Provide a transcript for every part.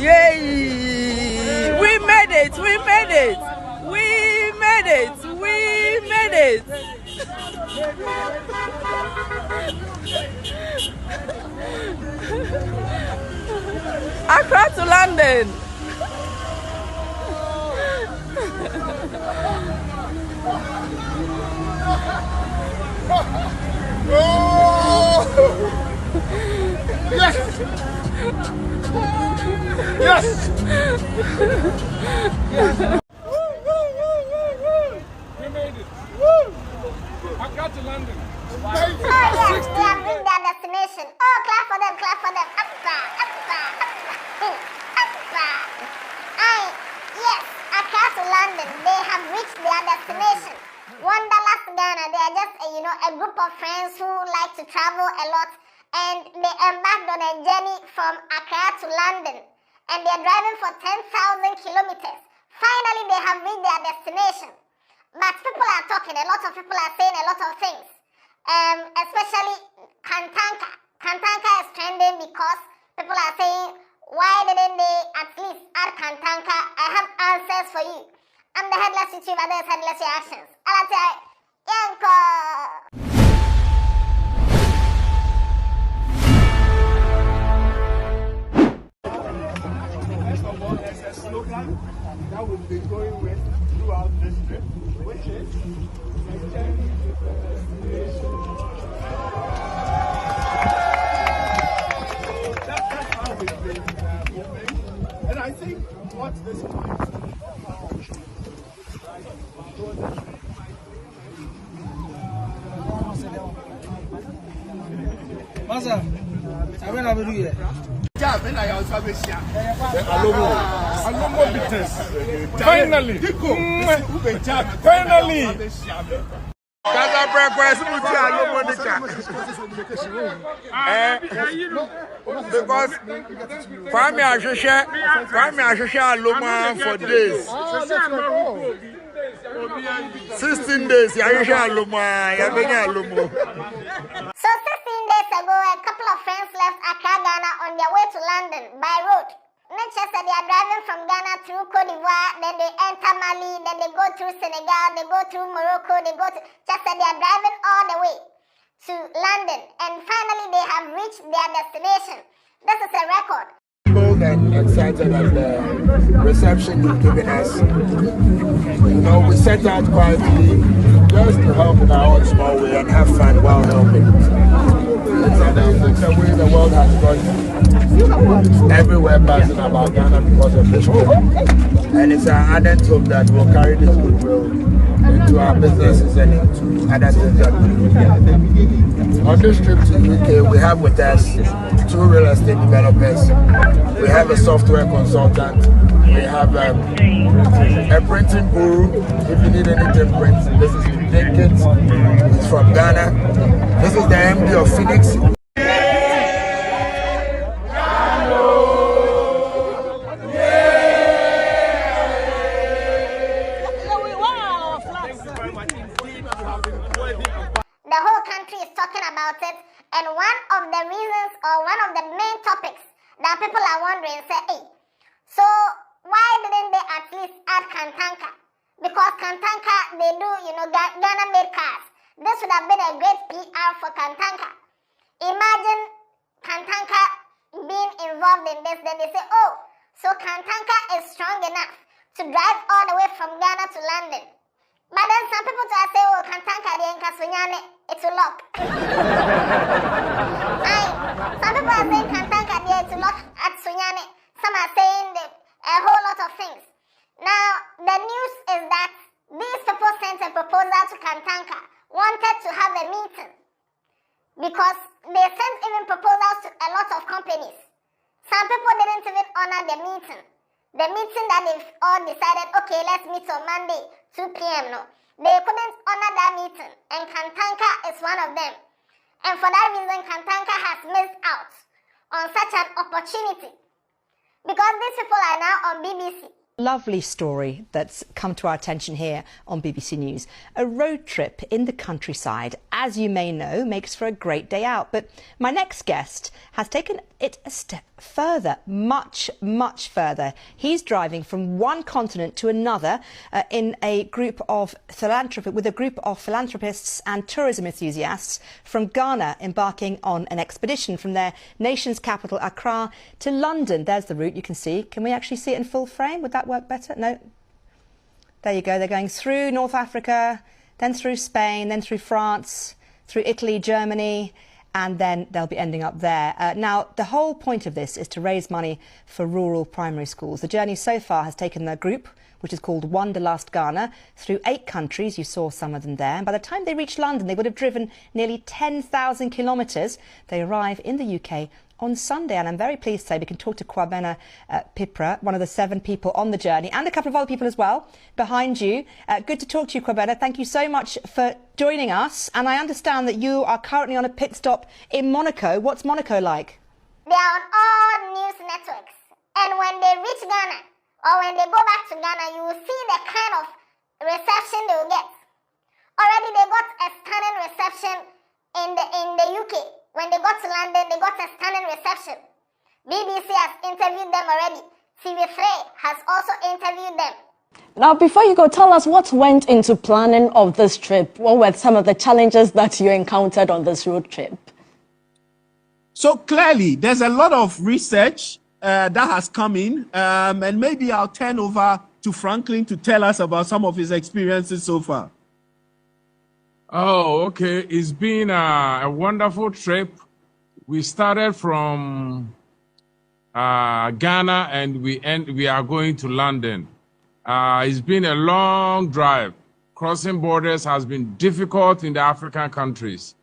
Yay! We made it! We made it! We made it! We made it! Accra to London! Yes! Yes! We made it. Accra to London. Oh yes, we have reached their destination. Oh, clap for them, clap for them. Accra, Accra, Accra, Accra. Yes, Accra to London. They have reached their destination. Wanderlust Ghana. They are just a group of friends who like to travel a lot, and they embarked on a journey from Accra to London, and they are driving for 10,000 kilometers. Finally, they have reached their destination. But people are talking. A lot of people are saying a lot of things. Especially Kantanka. Kantanka is trending because people are saying, why didn't they at least add Kantanka? I have answers for you. I'm the Headless YouTuber, there's Headless Reactions. Alatai, Yanko! There's a slogan that will be going with throughout this trip, which is that's how we've been moving. And I think what this Masa, I'm not doing it. Finally! Finally! Because Kwame Ashosha Aloma for days. 16 days, Ayosha Aloma, Yabenya Alomo. So 16 days ago, a couple of friends left Accra, Ghana on their way to London by road. Not just that they are driving from Ghana through Cote d'Ivoire, then they enter Mali, then they go through Senegal, they go through Morocco, they go to... Just that they are driving all the way to London, and finally they have reached their destination. This is a record. And excited at the reception you've given us. We set out quietly just to help in our own small way and have fun while helping. It's a way the world has gone everywhere passing about Ghana because of this trip. And it's our ardent hope that we'll carry this goodwill into our businesses and into other things that we do here. On this trip to UK, we have with us 2 real estate developers. We have a software consultant. We have a printing guru. If you need anything print, this is Dinkit. He's from Ghana. This is the MD of Phoenix. The whole country is talking about it, and one of the reasons or one of the main topics that people are wondering say, hey, so why didn't they at least add Kantanka? Because Kantanka, they do, Ghana made cars. This would have been a great PR for Kantanka. Imagine Kantanka being involved in this, then they say, oh, so Kantanka is strong enough to drive all the way from Ghana to London. But then some people say, oh, Kantanka di Nkasunyane, it's a lock. Some people are saying Kantanka di it's a lock at Sunyane. Some are saying a whole lot of things. Now, the news is that these people sent a proposal to Kantanka, wanted to have a meeting, because they sent even proposals to a lot of companies. Some people didn't even honor the meeting. The meeting that they've all decided, okay, let's meet on Monday, 2 p.m. No, they couldn't honor that meeting, and Kantanka is one of them. And for that reason, Kantanka has missed out on such an opportunity, because these people are now on BBC. Lovely story that's come to our attention here on BBC News. A road trip in the countryside, as you may know, makes for a great day out. But my next guest has taken it a step further, much, much further. He's driving from one continent to another with a group of philanthropists and tourism enthusiasts from Ghana, embarking on an expedition from their nation's capital, Accra, to London. There's the route you can see. Can we actually see it in full frame? Would that work better? No. There you go. They're going through North Africa, then through Spain, then through France, through Italy, Germany, and then they'll be ending up there. Now, the whole point of this is to raise money for rural primary schools. The journey so far has taken the group, which is called Wanderlust Ghana, through 8 countries. You saw some of them there. And by the time they reach London, they would have driven nearly 10,000 kilometres. They arrive in the UK on Sunday, and I'm very pleased to say we can talk to Kwabena Pipra, one of the 7 people on the journey, and a couple of other people as well behind you. Good to talk to you, Kwabena. Thank you so much for joining us. And I understand that you are currently on a pit stop in Monaco. What's Monaco like? They are on all news networks. And when they reach Ghana, or when they go back to Ghana, you will see the kind of reception they will get. Already they got a stunning reception in the UK. When they got to London, they got a stunning reception. BBC has interviewed them already. TV3 has also interviewed them. Now, before you go, tell us what went into planning of this trip. What were some of the challenges that you encountered on this road trip? So clearly, there's a lot of research that has come in, and maybe I'll turn over to Franklin to tell us about some of his experiences so far. Oh, okay. It's been a wonderful trip. We started from Ghana and we are going to London. It's been a long drive. Crossing borders has been difficult in the African countries,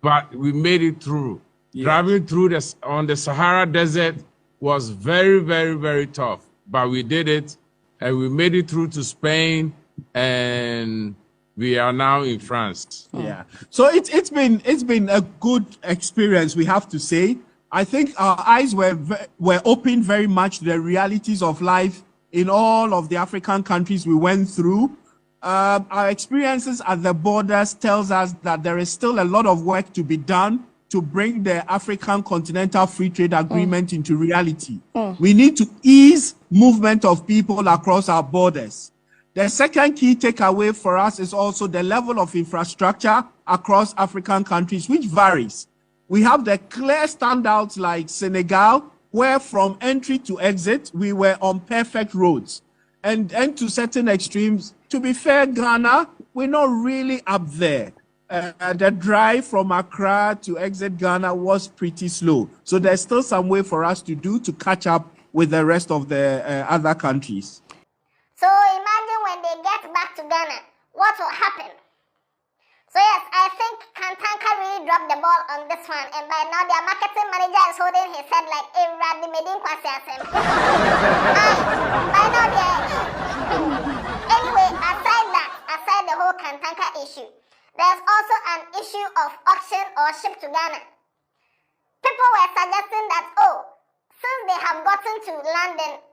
but we made it through. Yes. Driving through on the Sahara Desert was very, very, very tough, but we did it, and we made it through to Spain, and we are now in France. Yeah. So it's been a good experience, we have to say. I think our eyes were opened very much to the realities of life in all of the African countries we went through. Our experiences at the borders tells us that there is still a lot of work to be done to bring the African Continental Free Trade Agreement into reality. We need to ease movement of people across our borders. The second key takeaway for us is also the level of infrastructure across African countries, which varies. We have the clear standouts like Senegal, where from entry to exit, we were on perfect roads. And to certain extremes, to be fair, Ghana, we're not really up there. The drive from Accra to exit Ghana was pretty slow. So there's still some way for us to do to catch up with the rest of the other countries. So imagine when they get back to Ghana, what will happen? So yes, I think Kantanka really dropped the ball on this one, and by now their marketing manager is holding his head like a Radhi Medin Kwasiasem. By now anyway, aside the whole Kantanka issue, there's also an issue of auction or ship to Ghana. People were suggesting that, since they have gotten to London,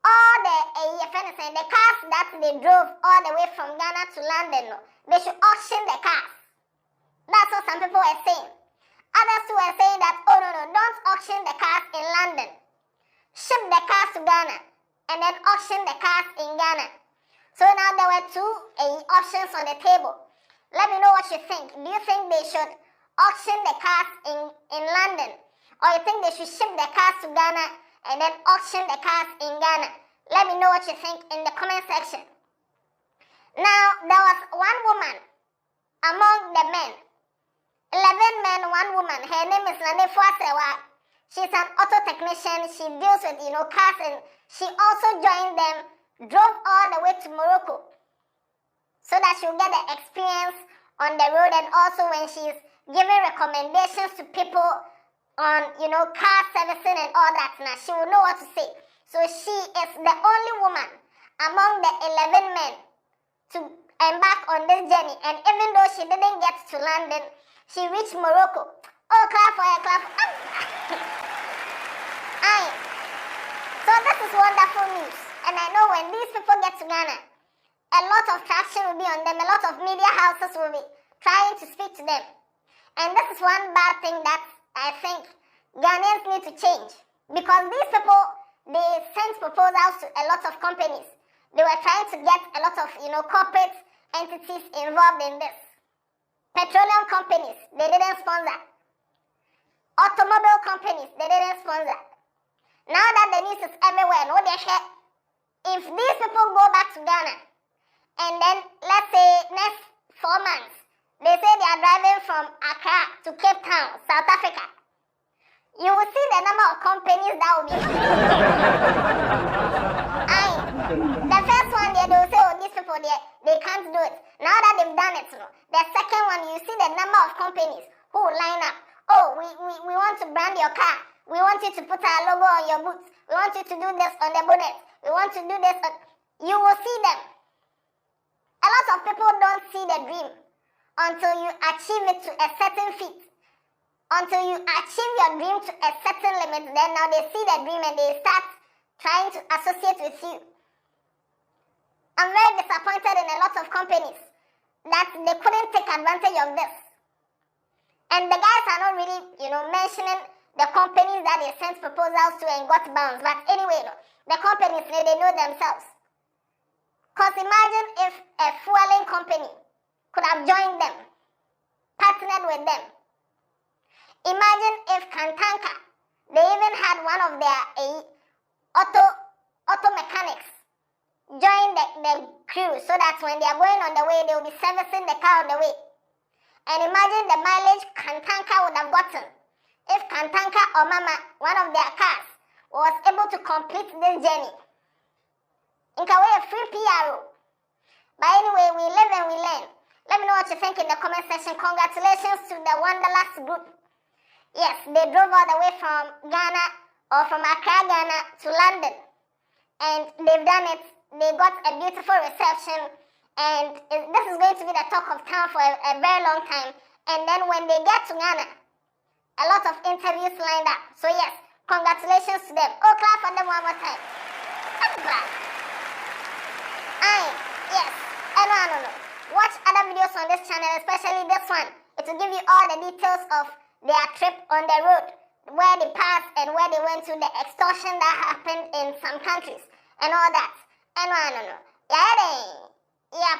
all the cars that they drove all the way from Ghana to London, they should auction the cars. That's what some people were saying. Others too were saying that, no, don't auction the cars in London. Ship the cars to Ghana and then auction the cars in Ghana. So now there were 2 options on the table. Let me know what you think. Do you think they should auction the cars in London? Or you think they should ship the cars to Ghana and then auction the cars in Ghana? Let me know what you think in the comment section. Now, there was one woman among the men. 11 men, 1 woman. Her name is Lanefua Sewa. She's an auto technician. She deals with, cars, and she also joined them, drove all the way to Morocco so that she'll get the experience on the road, and also when she's giving recommendations to people on, car servicing and all that. Now, she will know what to say. So she is the only woman among the 11 men to embark on this journey. And even though she didn't get to London, she reached Morocco. Oh, clap for her, clap. So this is wonderful news. and I know when these people get to Ghana, a lot of traction will be on them, a lot of media houses will be trying to speak to them. And this is one bad thing that I think Ghanaians need to change. Because these people, they sent proposals to a lot of companies. They were trying to get a lot of, corporate entities involved in this. Petroleum companies, they didn't sponsor. Automobile companies, they didn't sponsor. Now that the news is everywhere, no, they share. If these people go back to Ghana, and then, let's say, next 4 months, they say they are driving from Accra to Cape Town, South Africa, you will see the number of companies that will be. The first one, they will say, oh, these people, they can't do it. Now that they've done it, the second one, you see the number of companies who will line up. Oh, we want to brand your car. We want you to put our logo on your boots. We want you to do this on the bonnet. We want to do this. You will see them. A lot of people don't see the dream until you achieve it to a certain feat. Until you achieve your dream to a certain limit, then now they see the dream and they start trying to associate with you. I'm very disappointed in a lot of companies that they couldn't take advantage of this. And the guys are not really, mentioning the companies that they sent proposals to and got bounced. But anyway, the companies, they know themselves. Because imagine if a fueling company could have joined them, partnered with them. Imagine if Kantanka, they even had one of their auto mechanics join the crew so that when they are going on the way, they will be servicing the car on the way. And imagine the mileage Kantanka would have gotten if Kantanka or Mama, one of their cars, was able to complete this journey. In Kawe, a free PRO. But anyway, we live and we learn. Let me know what you think in the comment section. Congratulations to the Wanderlust group. Yes, they drove all the way from Ghana or from Accra, Ghana to London. And they've done it. They got a beautiful reception. And this is going to be the talk of town for a very long time. And then when they get to Ghana, a lot of interviews lined up. So yes, congratulations to them. Oh, clap for them one more time. Clap. Yes. No. Watch other videos on this channel, especially this one. It will give you all the details of their trip on the road, where they passed and where they went to, the extortion that happened in some countries, and all that. No. Yeah,